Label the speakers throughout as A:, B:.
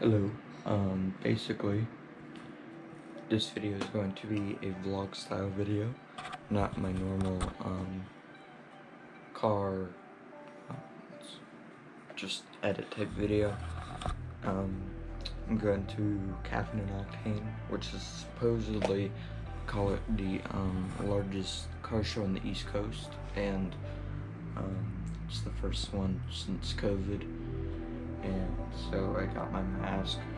A: Hello. Basically, this video is going to be a vlog style video, not my normal, car, um, just edit type video. Um, I'm going to Caffeine and Octane, which is supposedly, call it the, largest car show on the East Coast, and, it's the first one since COVID. And so I got my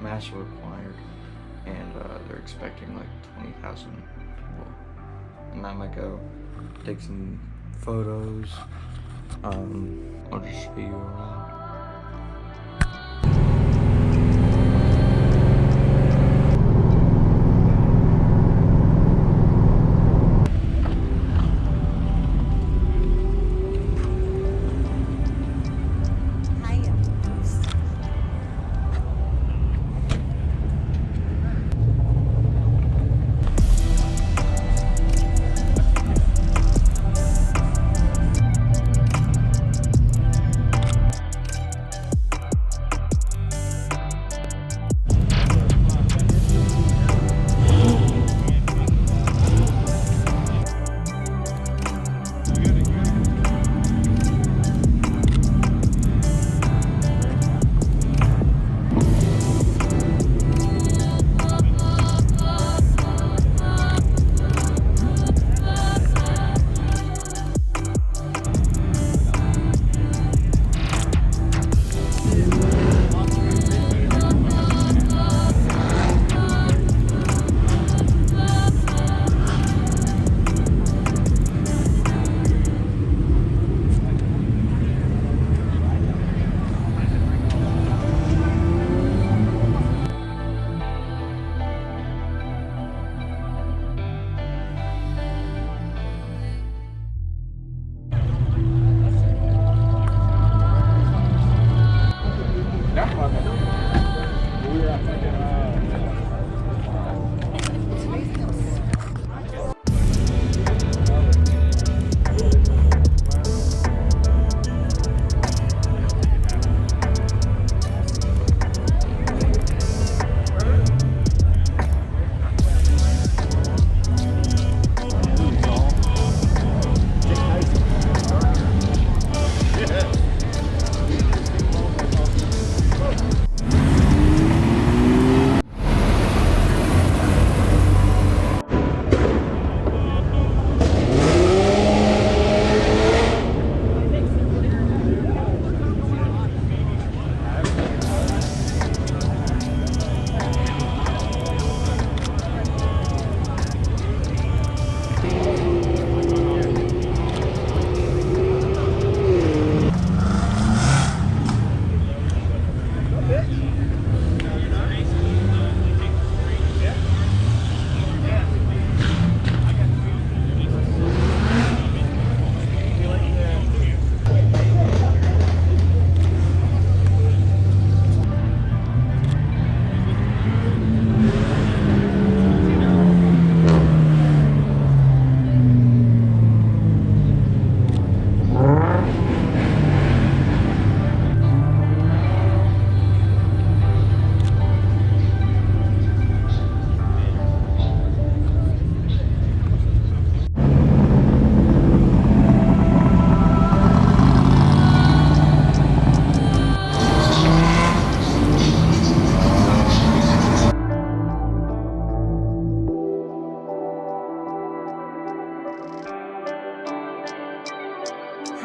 A: mask required, and they're expecting like 20,000 people. And I'm gonna go take some photos. I'll just show you around.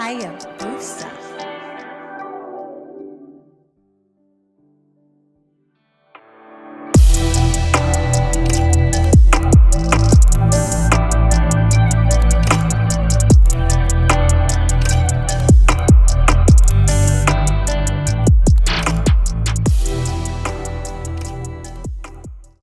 B: Hayabusa.